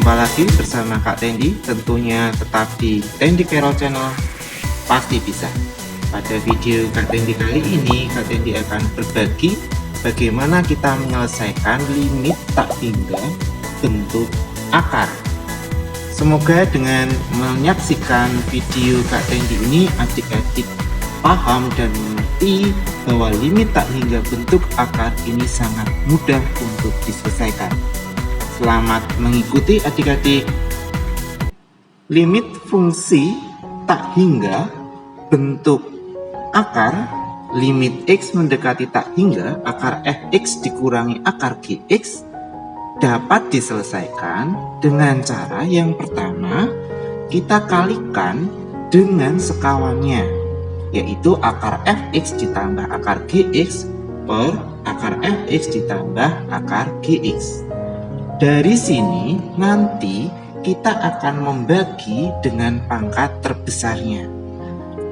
Jumpa lagi bersama Kak Tendi, tentunya tetap di Tendi Carol Channel, pasti bisa. Pada video Kak Tendi kali ini, Kak Tendi akan berbagi bagaimana kita menyelesaikan limit tak hingga bentuk akar. Semoga dengan menyaksikan video Kak Tendi ini, adik-adik paham dan mengerti bahwa limit tak hingga bentuk akar ini sangat mudah untuk diselesaikan. Selamat mengikuti adik-adik. Limit fungsi tak hingga bentuk akar, limit x mendekati tak hingga akar fx dikurangi akar gx dapat diselesaikan dengan cara yang pertama, kita kalikan dengan sekawannya, yaitu akar fx ditambah akar gx per akar fx ditambah akar gx. Dari sini nanti kita akan membagi dengan pangkat terbesarnya.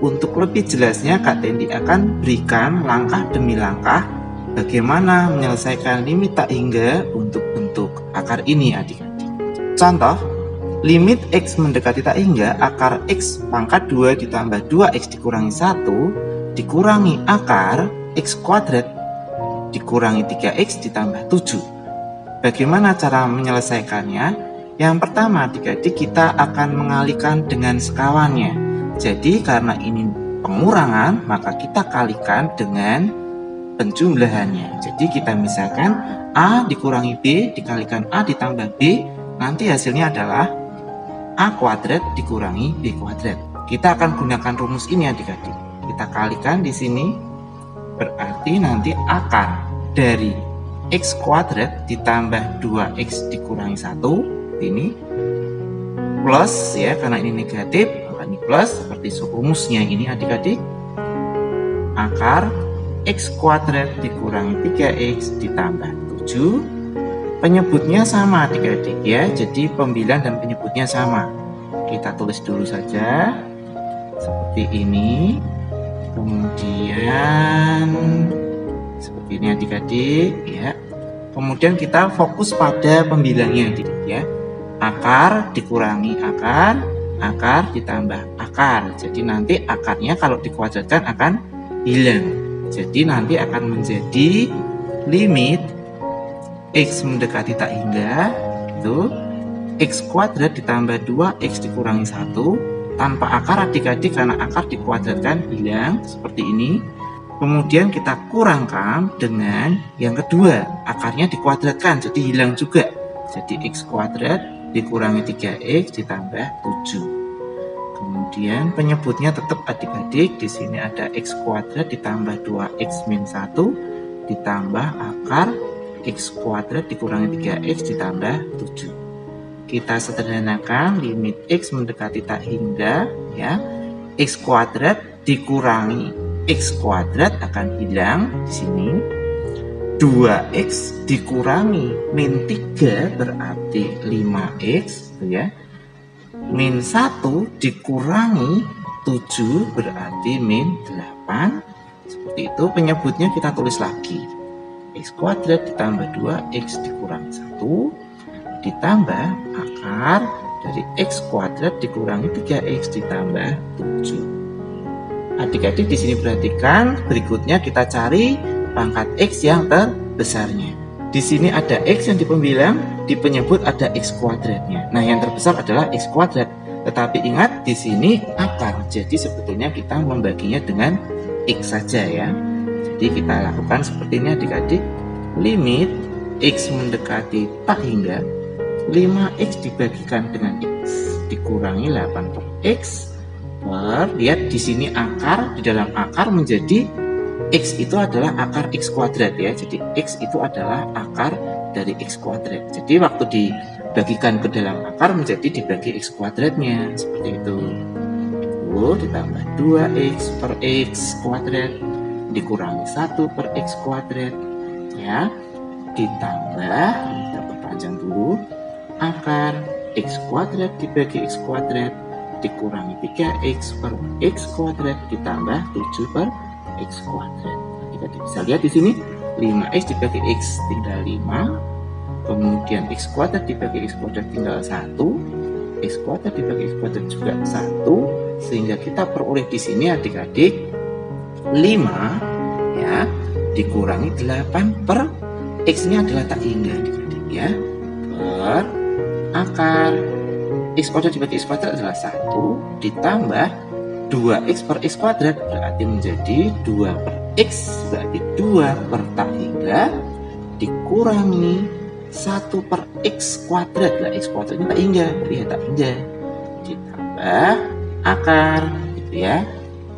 Untuk lebih jelasnya Kak Tendi akan berikan langkah demi langkah bagaimana menyelesaikan limit tak hingga untuk bentuk akar ini adik-adik. Contoh, limit x mendekati tak hingga akar x pangkat 2 ditambah 2x dikurangi 1 dikurangi akar x kuadrat dikurangi 3x ditambah 7. Bagaimana cara menyelesaikannya? Yang pertama, adik-adik kita akan mengalihkan dengan sekawannya. Jadi karena ini pengurangan, maka kita kalikan dengan penjumlahannya. Jadi kita misalkan A dikurangi B dikalikan A ditambah B, nanti hasilnya adalah A kuadrat dikurangi B kuadrat. Kita akan gunakan rumus ini adik-adik. Kita kalikan di sini, berarti nanti akar dari x kuadrat ditambah 2x dikurangi 1 ini plus ya, karena ini negatif maka ini plus, seperti rumusnya ini adik-adik, akar x kuadrat dikurangi 3x ditambah 7. Penyebutnya sama adik-adik ya, jadi pembilang dan penyebutnya sama. Kita tulis dulu saja seperti ini, kemudian seperti ini adik-adik ya. Kemudian kita fokus pada pembilangnya adik-adik ya. Akar dikurangi akar, akar ditambah akar. Jadi nanti akarnya kalau dikuadratkan akan hilang. Jadi nanti akan menjadi limit x mendekati tak hingga itu x kuadrat ditambah 2x dikurangi 1 tanpa akar adik-adik, karena akar dikuadratkan hilang seperti ini. Kemudian kita kurangkan dengan yang kedua, akarnya dikuadratkan jadi hilang juga. Jadi x kuadrat dikurangi 3x ditambah 7. Kemudian penyebutnya tetap adik-adik, di sini ada x kuadrat ditambah 2x min 1 ditambah akar x kuadrat dikurangi 3x ditambah 7. Kita sederhanakan limit x mendekati tak hingga ya. X kuadrat dikurangi x kuadrat akan hilang di sini. 2x dikurangi min 3 berarti 5x gitu ya. Min 1 dikurangi 7 berarti min 8. Seperti itu, penyebutnya kita tulis lagi. X kuadrat ditambah 2x dikurangi 1 ditambah akar dari x kuadrat dikurangi 3x ditambah 7. Adik-adik di sini perhatikan, berikutnya kita cari pangkat x yang terbesarnya. Di sini ada x yang di pembilang, di penyebut ada x kuadratnya. Nah, yang terbesar adalah x kuadrat. Tetapi ingat di sini akar. Jadi sebetulnya kita membaginya dengan x saja ya. Jadi kita lakukan seperti ini adik-adik. Limit x mendekati tak hingga 5x dibagikan dengan x dikurangi 8 per x. Lihat di sini akar, di dalam akar menjadi x itu adalah akar x kuadrat ya. Jadi x itu adalah akar dari x kuadrat. Jadi waktu dibagikan ke dalam akar menjadi dibagi x kuadratnya seperti itu. Ditambah 2x per x kuadrat dikurangi 1 per x kuadrat ya. Ditambah, kita perpanjang dulu, akar x kuadrat dibagi x kuadrat dikurangi 3x per x kuadrat ditambah 7 per x kuadrat. Kita bisa lihat di sini 5x dibagi x tinggal 5 kemudian x kuadrat dibagi x kuadrat tinggal 1, x kuadrat dibagi x kuadrat juga 1, sehingga kita peroleh di sini adik-adik 5 ya dikurangi 8 per x nya adalah tak hingga adik-adik ya, per akar x kuadrat dibagi x kuadrat adalah 1 ditambah 2x per x kuadrat berarti menjadi 2 per x, berarti 2 per tak hingga dikurangi 1 per x kuadrat. Lah x kuadratnya tak hingga, berarti ya tak hingga, ditambah akar gitu ya,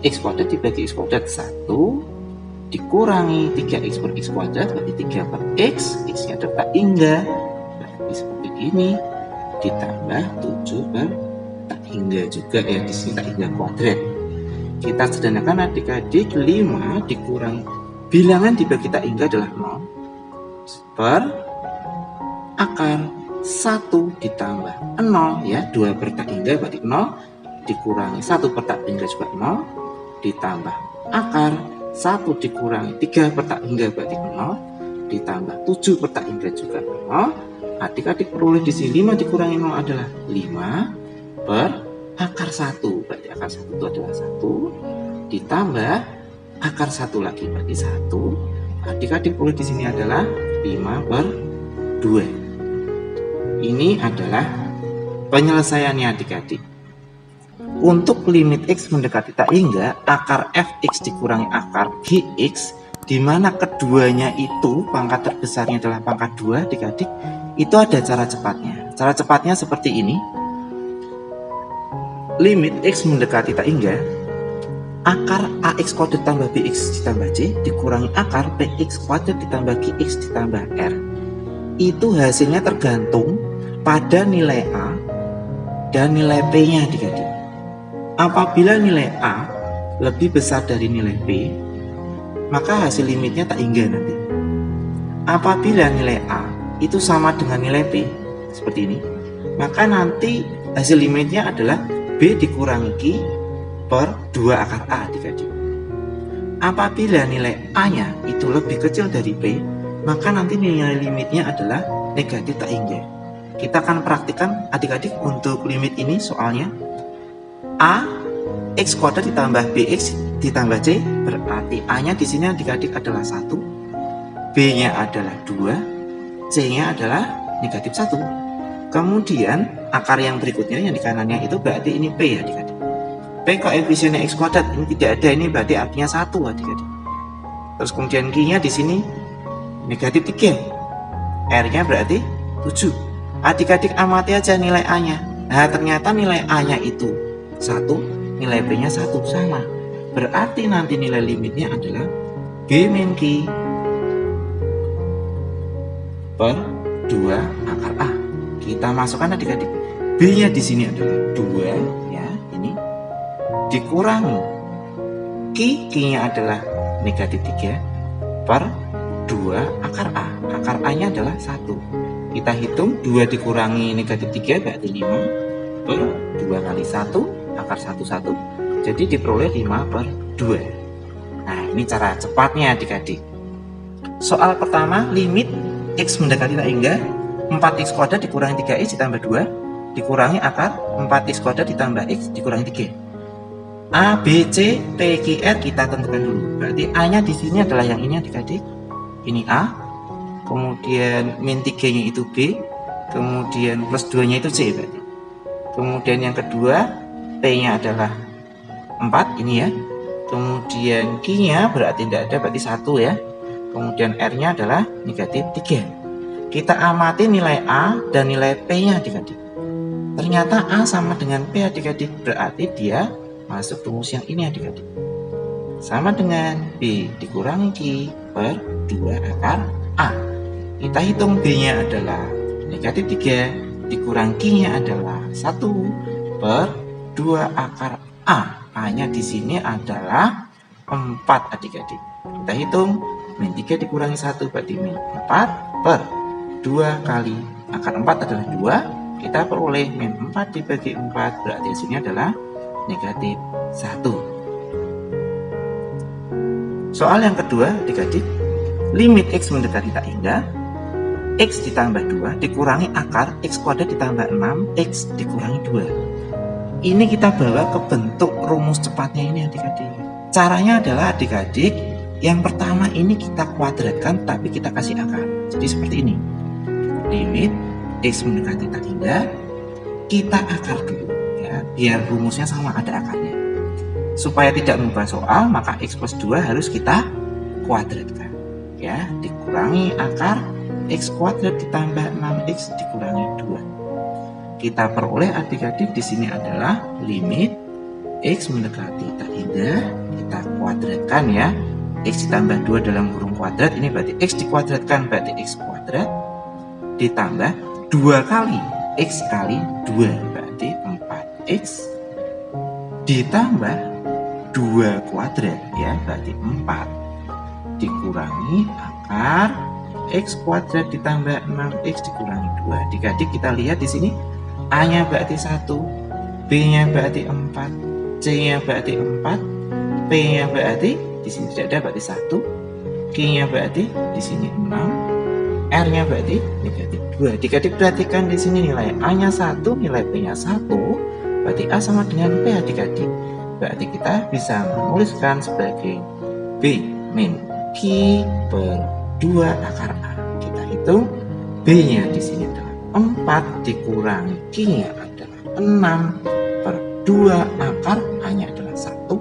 x kuadrat dibagi x kuadrat 1 dikurangi 3x per x kuadrat berarti 3 per x, x nya tak hingga berarti seperti ini, ditambah 7 per tak hingga juga ya, di sini tak hingga kuadrat. Kita sederhanakan adik-adik, 5 dikurangi bilangan dibagi tak hingga adalah 0 per akar 1 ditambah 0 ya, 2 per tak hingga berarti 0 dikurangi 1 per tak hingga juga 0 ditambah akar 1 dikurangi 3 per tak hingga berarti 0 ditambah 7 per tak hingga juga 0. Adik-adik peroleh di sini 5 dikurangi 0 adalah 5 per akar 1, berarti akar 1 itu adalah 1 ditambah akar 1 lagi berarti 1. Adik-adik peroleh di sini adalah 5 per 2. Ini adalah penyelesaiannya adik-adik. Untuk limit x mendekati tak hingga, akar fx dikurangi akar gx, di mana keduanya itu pangkat terbesarnya adalah pangkat 2 adik-adik, itu ada cara cepatnya. Cara cepatnya seperti ini. Limit x mendekati tak hingga, akar ax kuadrat ditambah bx ditambah c dikurangi akar px kuadrat ditambah gx ditambah r. Itu hasilnya tergantung pada nilai a dan nilai p nya adik-adik. Apabila nilai A lebih besar dari nilai B, maka hasil limitnya tak hingga nanti. Apabila nilai A itu sama dengan nilai B, seperti ini, maka nanti hasil limitnya adalah B dikurangi Q per 2 akar A adik-adik. Apabila nilai A-nya itu lebih kecil dari B, maka nanti nilai limitnya adalah negatif tak hingga. Kita akan praktikkan adik-adik untuk limit ini soalnya. A x kuadrat ditambah bx ditambah c berarti a-nya di sini adik-adik adalah 1, b-nya adalah 2, c-nya adalah negatif 1. Kemudian akar yang berikutnya yang di kanannya itu berarti ini p ya adik-adik. P koefisiennya x kuadrat ini tidak ada, ini berarti artinya 1 adik-adik. Terus kemudian q-nya di sini negatif 3, r-nya berarti 7. Adik-adik amati aja nilai a-nya. Nah ternyata nilai a-nya itu 1, nilai b-nya 1 sama. Berarti nanti nilai limitnya adalah b min q per 2 akar a. Kita masukkan adik-adik. B-nya di sini adalah 2 ya, ini dikurangi q-nya adalah negatif 3 per 2 akar a. Akar a-nya adalah 1. Kita hitung 2 dikurangi negatif 3 berarti 5 per 2 kali 1 akar 1 jadi diperoleh 5 per 2. Nah ini cara cepatnya adik-adik. Soal pertama, limit x mendekati tak hingga 4x kuadrat dikurangi 3x ditambah 2 dikurangi akar 4x kuadrat ditambah x dikurangi 3. A, B, C, P, Q, R kita tentukan dulu. Berarti A nya di sini adalah yang ini adik-adik. Ini A, kemudian min 3 nya itu B, kemudian plus 2 nya itu C berarti. Kemudian yang kedua P-nya adalah 4 ini ya. Kemudian Q-nya berarti tidak ada, berarti 1 ya. Kemudian R-nya adalah negatif 3. Kita amati nilai A dan nilai P-nya adik-adik. Ternyata A sama dengan P adik-adik, berarti dia masuk rumus yang ini adik-adik. Sama dengan B dikurangi Q per 2 akar A. Kita hitung B-nya adalah negatif 3 dikurangi Q-nya adalah 1 per 2 akar A. A-nya di sini adalah 4 adik-adik. Kita hitung min 3 dikurangi 1 berarti min 4 per 2 kali akar 4 adalah 2. Kita peroleh min 4 dibagi 4 berarti hasilnya adalah negatif 1. Soal yang kedua adik-adik, limit x mendekati tak hingga X ditambah 2 dikurangi akar X kuadrat ditambah 6X dikurangi 2. Ini kita bawa ke bentuk rumus cepatnya ini adik-adik. Caranya adalah adik-adik, yang pertama ini kita kuadratkan tapi kita kasih akar. Jadi seperti ini. Limit X mendekati tak hingga, kita akar dulu ya, biar rumusnya sama ada akarnya. Supaya tidak mengubah soal, maka X plus 2 harus kita kuadratkan. Ya, dikurangi akar X kuadrat ditambah 6X dikurangi 2. Kita peroleh adik-adik di sini adalah limit X mendekati tak hingga, kita kuadratkan ya. X ditambah 2 dalam kurung kuadrat, ini berarti X dikuadratkan berarti X kuadrat ditambah 2 kali X kali 2 berarti 4X ditambah 2 kuadrat ya, berarti 4 dikurangi akar X kuadrat ditambah 6X dikurangi 2. Adik-adik kita lihat di sini A-nya berarti 1, B-nya berarti 4, C-nya berarti 4, P-nya berarti di sini tidak ada berarti 1, Q-nya berarti di sini 6, R-nya berarti negatif 2. Adik-adik perhatikan di sini nilai A-nya 1, nilai P-nya 1, berarti A sama dengan P adik-adik. Berarti kita bisa menuliskan sebagai B min Q per 2 akar A. Kita hitung B-nya di sini adalah 4 dikurangi Q-nya adalah 6 per 2 akar A-nya adalah 1.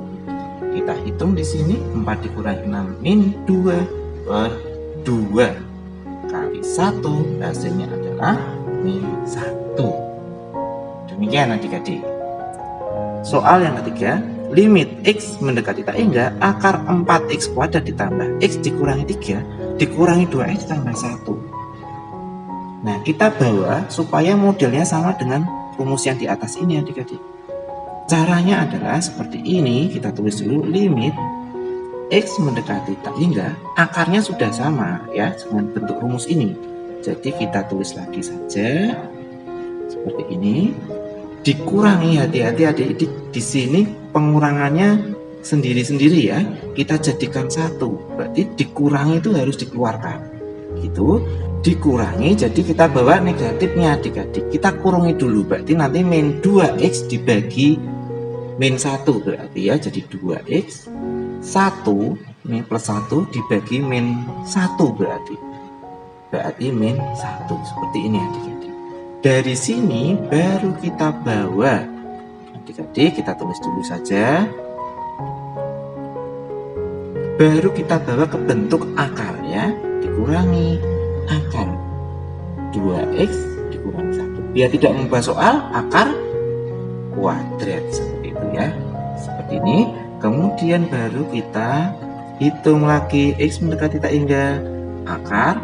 Kita hitung di sini 4 dikurangi 6 min 2 per 2 kali 1, hasilnya adalah min 1. Demikian adik-adik. Soal yang ketiga, limit X mendekati tak hingga, akar 4X kuadrat ditambah X dikurangi 3 dikurangi 2X ditambah 1. Nah, kita bawa supaya modelnya sama dengan rumus yang di atas ini adik-adik. Caranya adalah seperti ini, kita tulis dulu limit X mendekati tak hingga, akarnya sudah sama ya dengan bentuk rumus ini. Jadi kita tulis lagi saja seperti ini. Dikurangi, hati-hati adik-adik, di sini pengurangannya sendiri-sendiri ya. Kita jadikan 1, berarti dikurangi itu harus dikeluarkan. Gitu. Dikurangi, jadi kita bawa negatifnya adik-adik. Kita kurangi dulu, berarti nanti min 2X dibagi min 1 berarti ya, jadi 2X 1 min plus 1 dibagi min 1 berarti min 1, seperti ini adik-adik. Dari sini baru kita bawa adik-adik, kita tulis dulu saja, baru kita bawa ke bentuk akar ya, dikurangi akar 2X dikurangi 1, biar tidak mengubah soal, akar kuadrat seperti itu ya, seperti ini. Kemudian baru kita hitung lagi X mendekati tak hingga, akar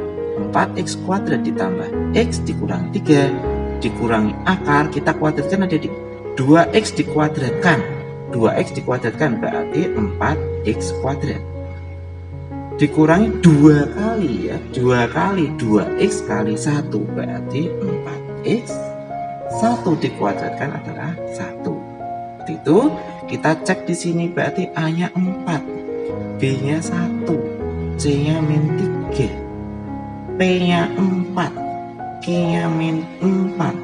4X kuadrat ditambah X dikurangi 3 dikurangi akar, kita kuadratkan ada di 2X dikuadratkan, 2X dikuadratkan berarti 4X kuadrat dikurangi 2 kali ya, 2 kali 2X kali 1 berarti 4X, 1 dikuadratkan adalah 1. Seperti itu, kita cek di sini berarti A-nya 4, B-nya 1, C-nya min 3, P-nya 4, Q-nya min 4,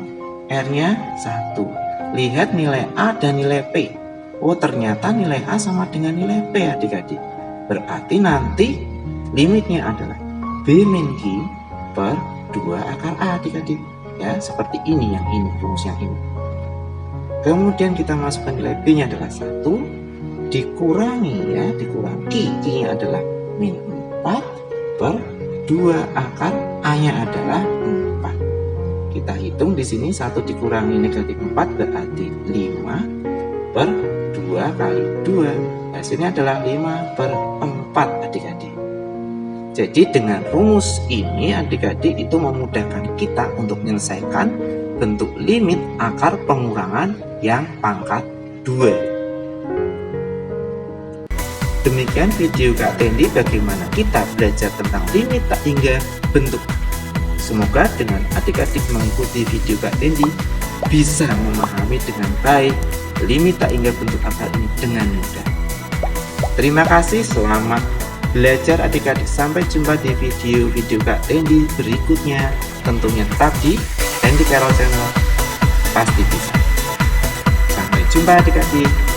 R-nya 1. Lihat nilai A dan nilai P. Oh, ternyata nilai A sama dengan nilai P adik-adik. Berarti nanti limitnya adalah B min Q per 2 akar A adik-adik. Ya, seperti ini yang ini, rumus yang ini. Kemudian kita masukkan nilai B-nya adalah 1 dikurangi ya, dikurangi Q-nya adalah min 4 per 2 akar A-nya adalah 4. Kita hitung di sini 1 dikurangi negatif 4 berarti 5 per 2 kali 2. Hasilnya adalah 5 per 4 adik-adik. Jadi dengan rumus ini adik-adik itu memudahkan kita untuk menyelesaikan bentuk limit akar pengurangan yang pangkat 2. Demikian video Kak Tendi bagaimana kita belajar tentang limit tak hingga bentuk. Semoga dengan adik-adik mengikuti video Kak Tendi bisa memahami dengan baik limit tak hingga bentuk akar ini dengan mudah. Terima kasih, selamat belajar adik-adik. Sampai jumpa di video-video Kak Tendi berikutnya, tentunya tetap di Tendi Carol Channel Pasti Bisa. Sampai jumpa adik-adik.